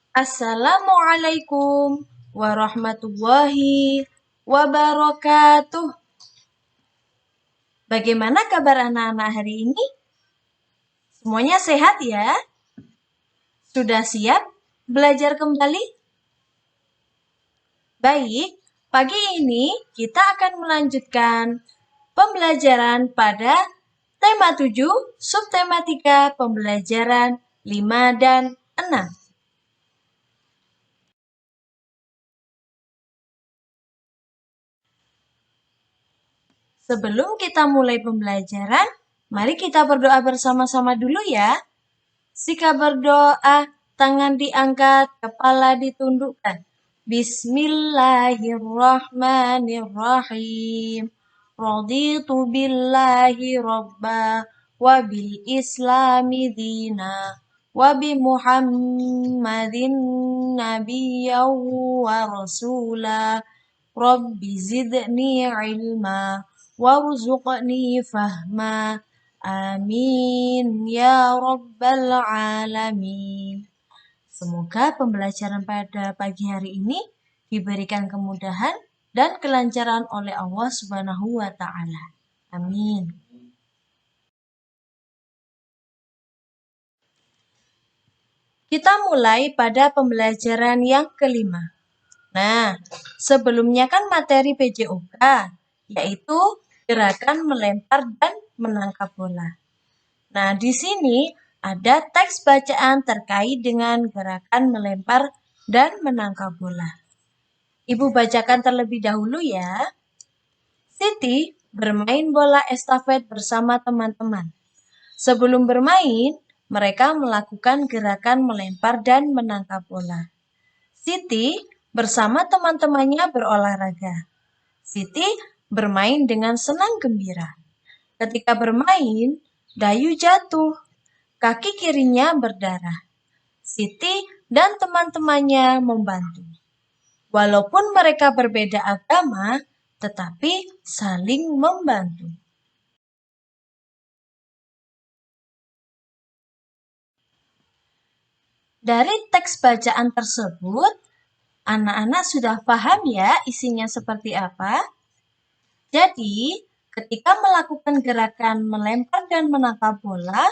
Assalamualaikum warahmatullahi wabarakatuh. Bagaimana kabar anak-anak hari ini? Semuanya sehat ya? Sudah siap belajar kembali? Baik, pagi ini kita akan melanjutkan pembelajaran pada tema 7, subtematika pembelajaran 5 dan 6. Sebelum kita mulai pembelajaran, mari kita berdoa bersama-sama dulu ya. Sikap berdoa, tangan diangkat, kepala ditundukkan. Bismillahirrahmanirrahim. Raditu billahi robba, wa bil islami dina, wa bi muhammadin nabiyyaw wa rasula. Rabbi zidni ilma, warzuqni fahma. Amin ya rabbal alamin. Semoga pembelajaran pada pagi hari ini diberikan kemudahan dan kelancaran oleh Allah Subhanahu wa taala. Amin. Kita mulai pada pembelajaran yang kelima. Nah, sebelumnya kan materi PJOK, yaitu gerakan melempar dan menangkap bola. Nah, di sini ada teks bacaan terkait dengan gerakan melempar dan menangkap bola. Ibu bacakan terlebih dahulu ya. Siti bermain bola estafet bersama teman-teman. Sebelum bermain, mereka melakukan gerakan melempar dan menangkap bola. Siti bersama teman-temannya berolahraga. Siti bermain dengan senang gembira. Ketika bermain, Dayu jatuh. Kaki kirinya berdarah. Siti dan teman-temannya membantu. Walaupun mereka berbeda agama, tetapi saling membantu. Dari teks bacaan tersebut, anak-anak sudah paham ya isinya seperti apa? Jadi, ketika melakukan gerakan melempar dan menangkap bola,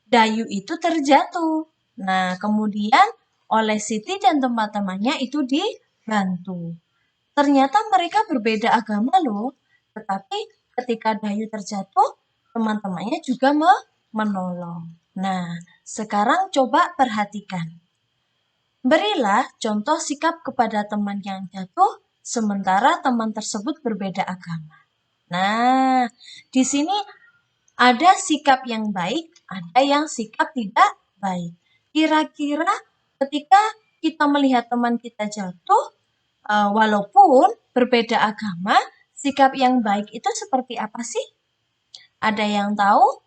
Dayu itu terjatuh. Nah, kemudian oleh Siti dan teman-temannya itu dibantu. Ternyata mereka berbeda agama loh, tetapi ketika Dayu terjatuh, teman-temannya juga menolong. Nah, sekarang coba perhatikan. Berilah contoh sikap kepada teman yang jatuh, sementara teman tersebut berbeda agama. Nah, di sini ada sikap yang baik, ada yang sikap tidak baik. Kira-kira ketika kita melihat teman kita jatuh, walaupun berbeda agama, sikap yang baik itu seperti apa sih? Ada yang tahu?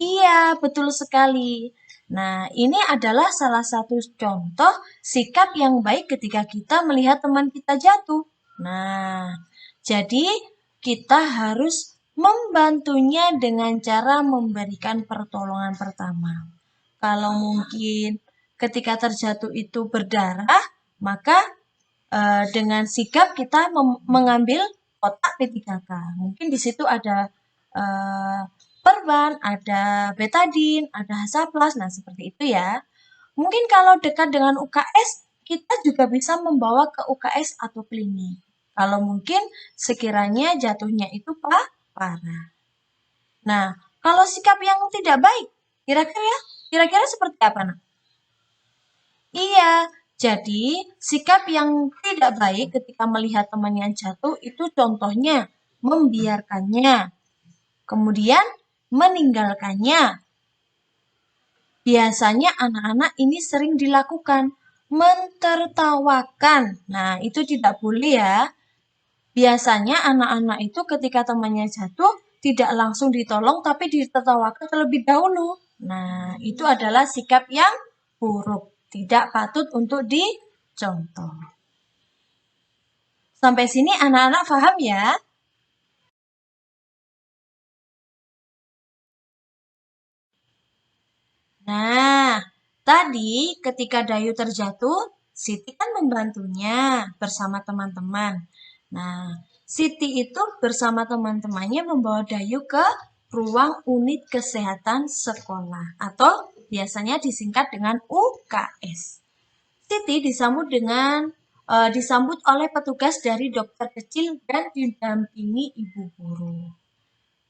Iya, betul sekali. Nah, ini adalah salah satu contoh sikap yang baik ketika kita melihat teman kita jatuh. Nah, jadi kita harus membantunya dengan cara memberikan pertolongan pertama. Kalau mungkin ketika terjatuh itu berdarah, maka dengan sigap kita mengambil kotak P3K. Mungkin di situ ada perban, ada betadin, ada hasaplas, nah seperti itu ya. Mungkin kalau dekat dengan UKS, kita juga bisa membawa ke UKS atau klinik. Kalau mungkin sekiranya jatuhnya itu parah. Nah, kalau sikap yang tidak baik, kira-kira seperti apa, nak? Iya, jadi sikap yang tidak baik ketika melihat temannya jatuh itu contohnya membiarkannya, kemudian meninggalkannya. Biasanya anak-anak ini sering dilakukan mentertawakan. Nah, itu tidak boleh ya. Biasanya anak-anak itu ketika temannya jatuh tidak langsung ditolong tapi ditertawakan terlebih dahulu. Nah, itu adalah sikap yang buruk, tidak patut untuk dicontoh. Sampai sini anak-anak paham ya? Nah, Tadi ketika Dayu terjatuh, Siti kan membantunya bersama teman-teman. Nah, Siti itu bersama teman-temannya membawa Dayu ke ruang unit kesehatan sekolah atau biasanya disingkat dengan UKS. Siti disambut oleh petugas dari dokter kecil dan didampingi ibu guru.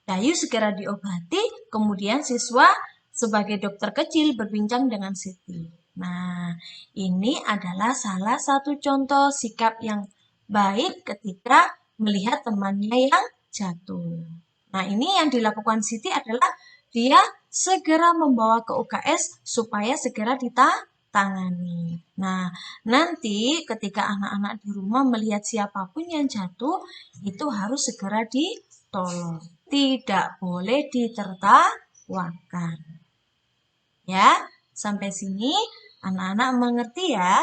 Dayu segera diobati, kemudian siswa sebagai dokter kecil berbincang dengan Siti. Nah, ini adalah salah satu contoh sikap yang baik ketika melihat temannya yang jatuh. Nah, ini yang dilakukan Siti adalah dia segera membawa ke UKS supaya segera ditangani. Nah, nanti ketika anak-anak di rumah melihat siapapun yang jatuh, itu harus segera ditolong. Tidak boleh ditertawakan. Ya, sampai sini anak-anak mengerti ya?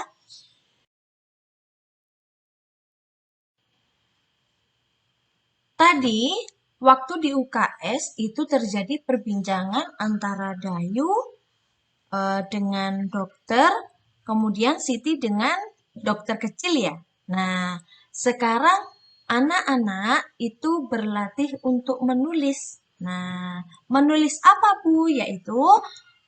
Tadi, waktu di UKS itu terjadi perbincangan antara Dayu dengan dokter, kemudian Siti dengan dokter kecil ya. Nah, sekarang anak-anak itu berlatih untuk menulis. Nah, menulis apa Bu? Yaitu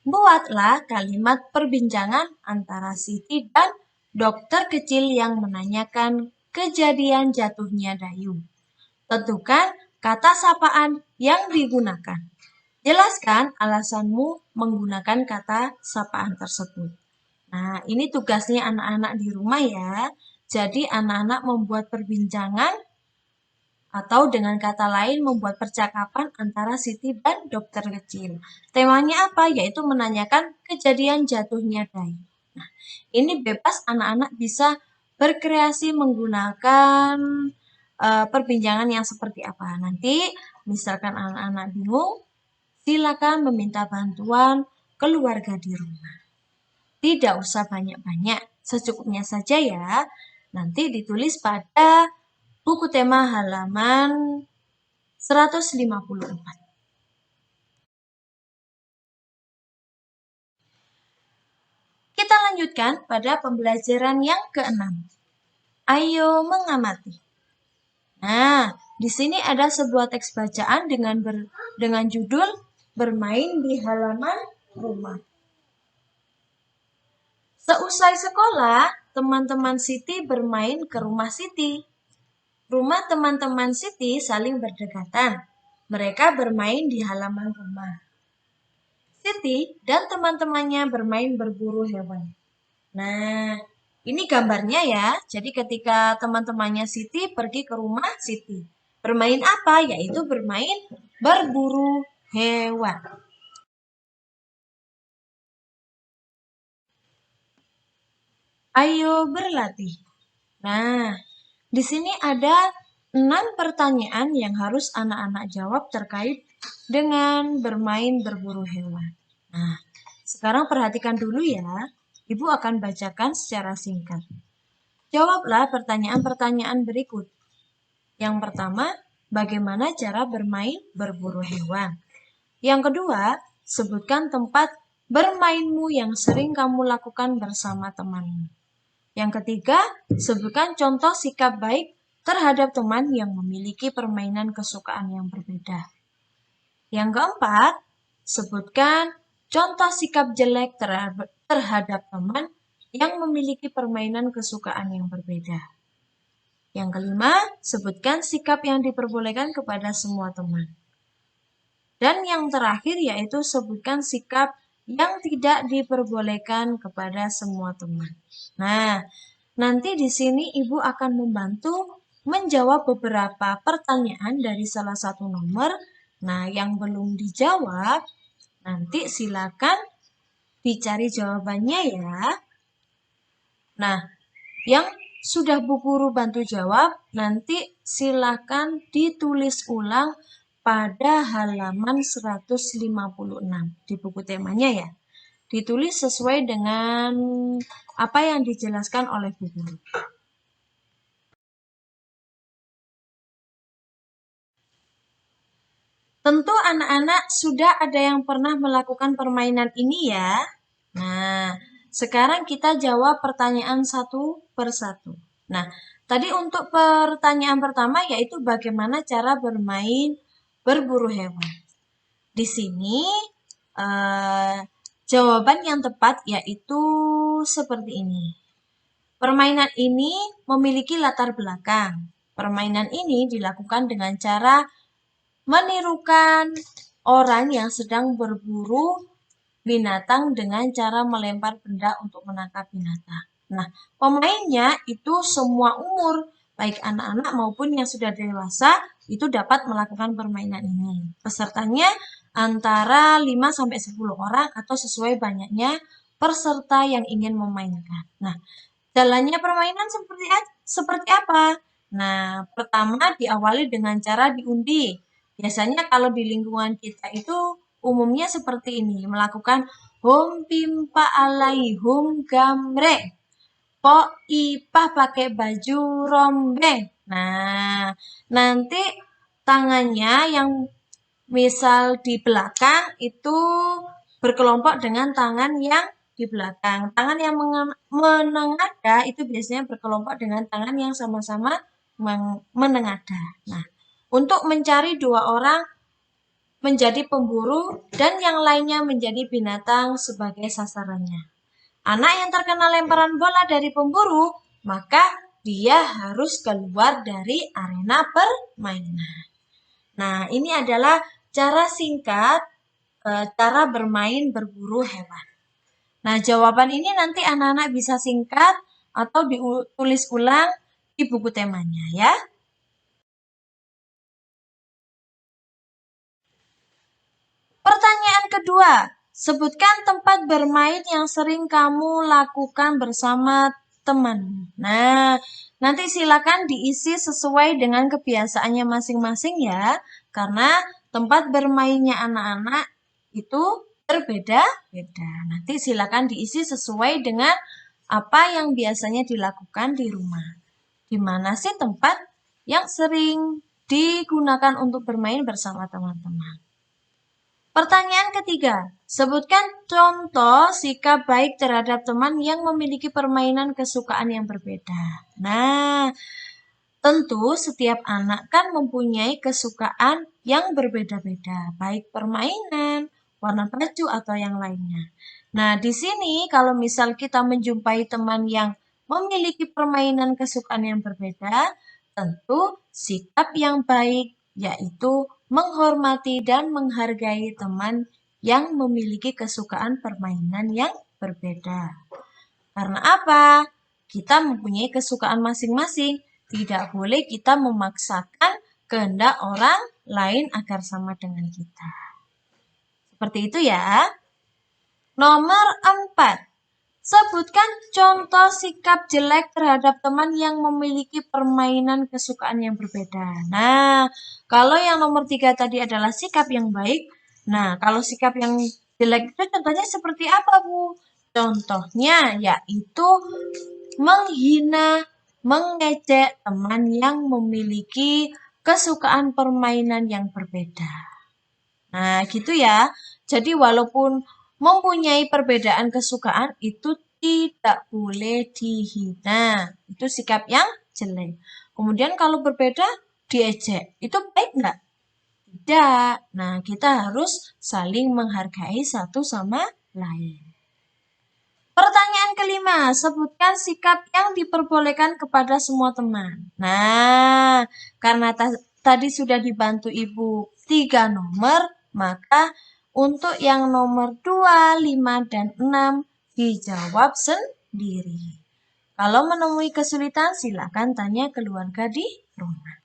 buatlah kalimat perbincangan antara Siti dan dokter kecil yang menanyakan kejadian jatuhnya Dayu. Tentukan kata sapaan yang digunakan. Jelaskan alasanmu menggunakan kata sapaan tersebut. Nah, ini tugasnya anak-anak di rumah ya. Jadi anak-anak membuat perbincangan atau dengan kata lain membuat percakapan antara Siti dan dokter kecil. Temanya apa? Yaitu menanyakan kejadian jatuhnya Dayu. Nah, ini bebas anak-anak bisa berkreasi menggunakan perbincangan yang seperti apa. Nanti misalkan anak-anak bingung, silakan meminta bantuan keluarga di rumah. Tidak usah banyak-banyak, secukupnya saja ya. Nanti ditulis pada buku tema halaman 154. Kita lanjutkan pada pembelajaran yang keenam. Ayo mengamati. Nah, di sini ada sebuah teks bacaan dengan judul Bermain di Halaman Rumah. Seusai sekolah, teman-teman Siti bermain ke rumah Siti. Rumah teman-teman Siti saling berdekatan. Mereka bermain di halaman rumah. Siti dan teman-temannya bermain berburu hewan. Nah, ini gambarnya ya. Jadi ketika teman-temannya Siti pergi ke rumah Siti. Bermain apa? Yaitu bermain berburu hewan. Ayo berlatih. Nah, di sini ada 6 pertanyaan yang harus anak-anak jawab terkait dengan bermain berburu hewan. Nah, sekarang perhatikan dulu ya. Ibu akan bacakan secara singkat. Jawablah pertanyaan-pertanyaan berikut. Yang pertama, bagaimana cara bermain berburu hewan? Yang kedua, sebutkan tempat bermainmu yang sering kamu lakukan bersama temanmu. Yang ketiga, sebutkan contoh sikap baik terhadap teman yang memiliki permainan kesukaan yang berbeda. Yang keempat, sebutkan contoh sikap jelek terhadap teman yang memiliki permainan kesukaan yang berbeda. Yang kelima, sebutkan sikap yang diperbolehkan kepada semua teman. Dan yang terakhir yaitu sebutkan sikap yang tidak diperbolehkan kepada semua teman. Nah, nanti di sini Ibu akan membantu menjawab beberapa pertanyaan dari salah satu nomor. Nah, yang belum dijawab, nanti silakan dicari jawabannya ya. Nah, yang sudah Bu Guru bantu jawab, nanti silakan ditulis ulang pada halaman 156 di buku temanya ya. Ditulis sesuai dengan apa yang dijelaskan oleh Bu Guru. Tentu anak-anak sudah ada yang pernah melakukan permainan ini ya. Nah, sekarang kita jawab pertanyaan satu per satu. Nah, tadi untuk pertanyaan pertama yaitu bagaimana cara bermain berburu hewan. Di sini eh, jawaban yang tepat yaitu seperti ini. Permainan ini memiliki latar belakang. Permainan ini dilakukan dengan cara menirukan orang yang sedang berburu binatang dengan cara melempar benda untuk menangkap binatang. Nah, pemainnya itu semua umur, baik anak-anak maupun yang sudah dewasa, itu dapat melakukan permainan ini. Pesertanya antara 5 sampai 10 orang atau sesuai banyaknya peserta yang ingin memainkan. Nah, jalannya permainan seperti apa? Nah, pertama diawali dengan cara diundi. Biasanya kalau di lingkungan kita itu umumnya seperti ini, melakukan hum pimpa alai hum gamre. Po ipah pakai baju rombeng. Nah, nanti tangannya yang misal di belakang itu berkelompok dengan tangan yang di belakang. Tangan yang menengadah itu biasanya berkelompok dengan tangan yang sama-sama menengadah. Nah, untuk mencari dua orang menjadi pemburu dan yang lainnya menjadi binatang sebagai sasarannya. Anak yang terkena lemparan bola dari pemburu, maka dia harus keluar dari arena permainan. Nah, ini adalah cara singkat cara bermain berburu hewan. Nah, jawaban ini nanti anak-anak bisa singkat atau ditulis ulang di buku temanya ya. Pertanyaan kedua, sebutkan tempat bermain yang sering kamu lakukan bersama teman. Nah, nanti silakan diisi sesuai dengan kebiasaannya masing-masing ya, karena tempat bermainnya anak-anak itu berbeda-beda. Nanti silakan diisi sesuai dengan apa yang biasanya dilakukan di rumah. Di mana sih tempat yang sering digunakan untuk bermain bersama teman-teman? Pertanyaan ketiga, sebutkan contoh sikap baik terhadap teman yang memiliki permainan kesukaan yang berbeda. Nah, tentu setiap anak kan mempunyai kesukaan yang berbeda-beda, baik permainan, warna baju, atau yang lainnya. Nah, di sini kalau misal kita menjumpai teman yang memiliki permainan kesukaan yang berbeda, tentu sikap yang baik yaitu menghormati dan menghargai teman yang memiliki kesukaan permainan yang berbeda. Karena apa? Kita mempunyai kesukaan masing-masing. Tidak boleh kita memaksakan kehendak orang lain agar sama dengan kita. Seperti itu ya. Nomor 4. Sebutkan contoh sikap jelek terhadap teman yang memiliki permainan kesukaan yang berbeda. Nah, kalau yang nomor 3 tadi adalah sikap yang baik. Nah, kalau sikap yang jelek itu contohnya seperti apa, Bu? Contohnya yaitu menghina, mengejek teman yang memiliki kesukaan permainan yang berbeda. Nah, gitu ya. Jadi walaupun mempunyai perbedaan kesukaan itu tidak boleh dihina. Itu sikap yang jelek. Kemudian kalau berbeda diejek. Itu baik nggak? Tidak. Nah, kita harus saling menghargai satu sama lain. Pertanyaan kelima, sebutkan sikap yang diperbolehkan kepada semua teman. Nah, karena tadi sudah dibantu Ibu 3 nomor, maka untuk yang nomor 2, 5, dan 6 dijawab sendiri. Kalau menemui kesulitan, silakan tanya keluarga di rumah.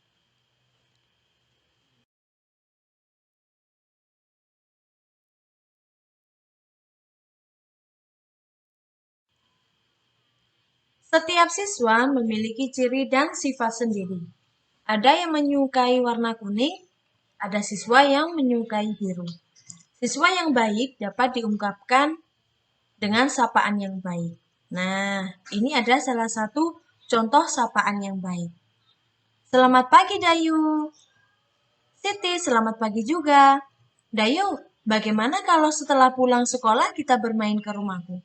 Setiap siswa memiliki ciri dan sifat sendiri. Ada yang menyukai warna kuning, ada siswa yang menyukai biru. Siswa yang baik dapat diungkapkan dengan sapaan yang baik. Nah, ini ada salah satu contoh sapaan yang baik. Selamat pagi Dayu. Siti, selamat pagi juga. Dayu, Bagaimana kalau setelah pulang sekolah kita bermain ke rumahku?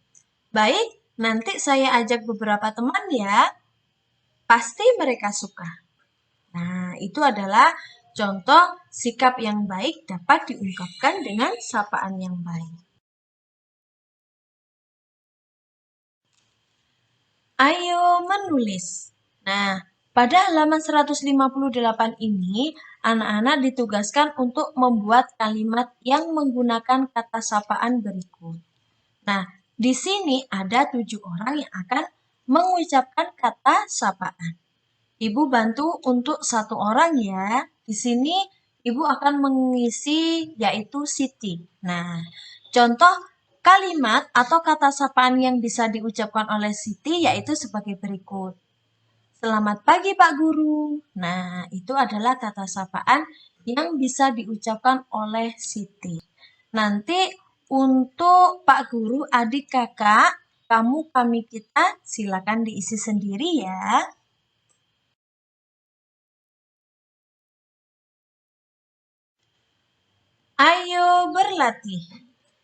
Baik, nanti saya ajak beberapa teman ya. Pasti mereka suka. Nah, itu adalah contoh sikap yang baik dapat diungkapkan dengan sapaan yang baik. Ayo menulis. Nah, pada halaman 158 ini, anak-anak ditugaskan untuk membuat kalimat yang menggunakan kata sapaan berikut. Nah, di sini ada 7 orang yang akan mengucapkan kata sapaan. Ibu bantu untuk 1 orang ya. Di sini Ibu akan mengisi yaitu Siti. Nah, contoh kalimat atau kata sapaan yang bisa diucapkan oleh Siti yaitu sebagai berikut. Selamat pagi Pak Guru. Nah, itu adalah kata sapaan yang bisa diucapkan oleh Siti. Nanti untuk Pak Guru, adik kakak, kamu, kami, kita, silakan diisi sendiri ya. Ayo berlatih.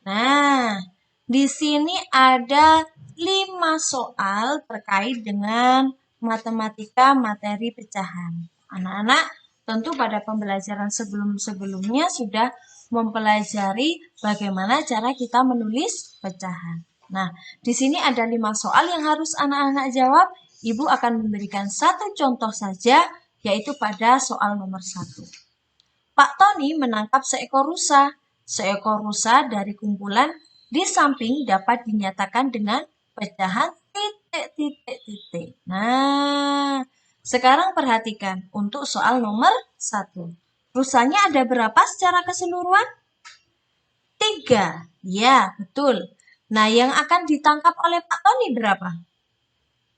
Nah, di sini ada 5 soal terkait dengan matematika materi pecahan. Anak-anak tentu pada pembelajaran sebelum-sebelumnya sudah mempelajari bagaimana cara kita menulis pecahan. Nah, di sini ada 5 soal yang harus anak-anak jawab. Ibu akan memberikan 1 contoh saja, yaitu pada soal nomor 1. Pak Tony menangkap seekor rusa. Seekor rusa dari kumpulan di samping dapat dinyatakan dengan pecahan titik, titik, titik. Nah, sekarang perhatikan untuk soal nomor 1. Rusanya ada berapa secara keseluruhan? 3. Ya, betul. Nah, yang akan ditangkap oleh Pak Tony berapa?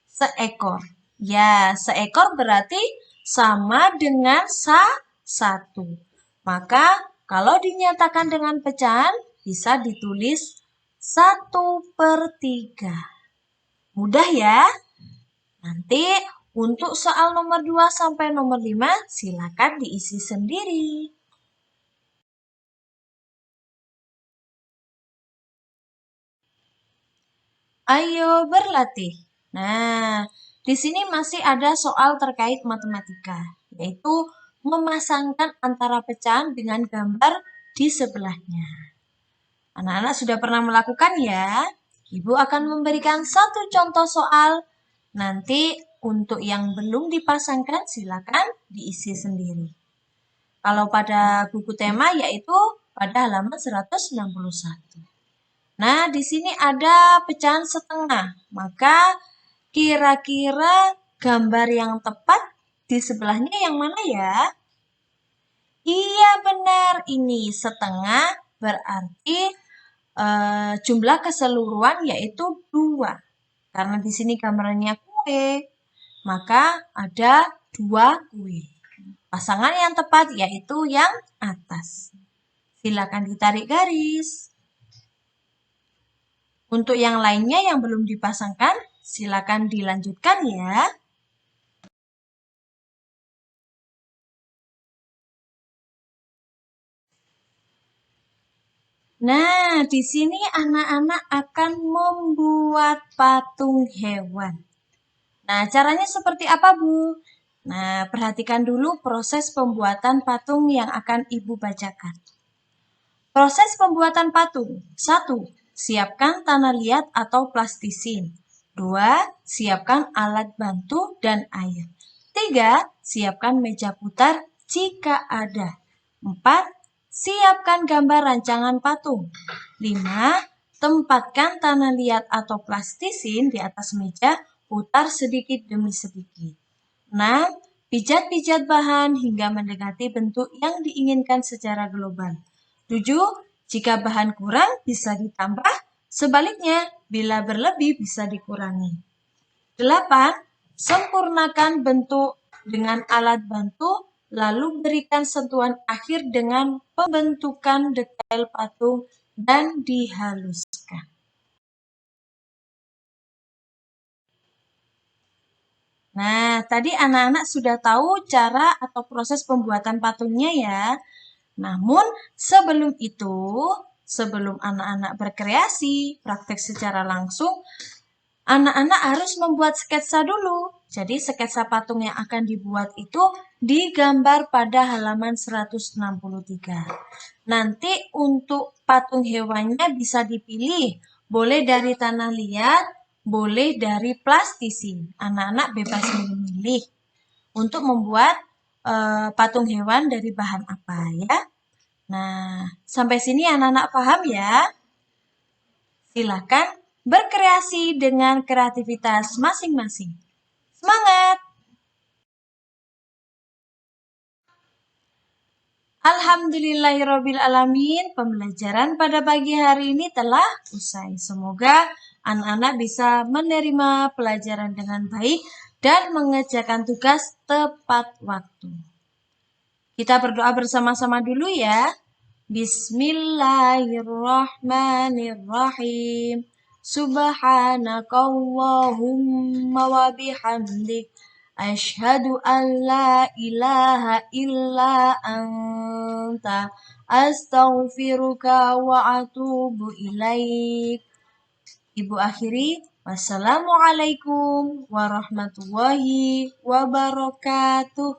Seekor. Ya, seekor berarti sama dengan 1. Maka kalau dinyatakan dengan pecahan bisa ditulis 1/3. Mudah ya? Nanti untuk soal nomor 2 sampai nomor 5 silakan diisi sendiri. Ayo berlatih. Nah, di sini masih ada soal terkait matematika, yaitu memasangkan antara pecahan dengan gambar di sebelahnya. Anak-anak sudah pernah melakukan ya? Ibu akan memberikan 1 contoh soal. Nanti untuk yang belum dipasangkan silakan diisi sendiri. Kalau pada buku tema yaitu pada halaman 161. Nah, di sini ada pecahan setengah. Maka kira-kira gambar yang tepat di sebelahnya yang mana ya? Iya benar, ini setengah berarti jumlah keseluruhan yaitu 2. Karena di sini gambarnya kue, maka ada 2 kue. Pasangan yang tepat yaitu yang atas. Silakan ditarik garis. Untuk yang lainnya yang belum dipasangkan, silakan dilanjutkan ya. Nah, di sini anak-anak akan membuat patung hewan. Nah, caranya seperti apa, Bu? Nah, perhatikan dulu proses pembuatan patung yang akan Ibu bacakan. Proses pembuatan patung. 1. Siapkan tanah liat atau plastisin. 2. Siapkan alat bantu dan air. 3. Siapkan meja putar jika ada. 4. Siapkan gambar rancangan patung. 5. Tempatkan tanah liat atau plastisin di atas meja, putar sedikit demi sedikit. 6. Pijat-pijat bahan hingga mendekati bentuk yang diinginkan secara global. 7. Jika bahan kurang bisa ditambah, sebaliknya bila berlebih bisa dikurangi. 8. Sempurnakan bentuk dengan alat bantu, lalu berikan sentuhan akhir dengan pembentukan detail patung dan dihaluskan. Nah, tadi anak-anak sudah tahu cara atau proses pembuatan patungnya ya. Namun sebelum itu, sebelum anak-anak berkreasi, praktek secara langsung, anak-anak harus membuat sketsa dulu. Jadi sketsa patung yang akan dibuat itu digambar pada halaman 163. Nanti untuk patung hewannya bisa dipilih, boleh dari tanah liat, boleh dari plastisi. Anak-anak bebas memilih untuk membuat patung hewan dari bahan apa ya. Nah, sampai sini anak-anak paham ya? Silakan berkreasi dengan kreativitas masing-masing. Semangat! Alhamdulillahirrabbilalamin, pembelajaran pada pagi hari ini telah usai. Semoga anak-anak bisa menerima pelajaran dengan baik dan mengerjakan tugas tepat waktu. Kita berdoa bersama-sama dulu ya. Bismillahirrahmanirrahim. Subhanakallahumma wa bihamdik. Asyhadu an la ilaha illa anta. Astaghfiruka wa atubu ilaik. Ibu akhiri, wassalamualaikum warahmatullahi wabarakatuh.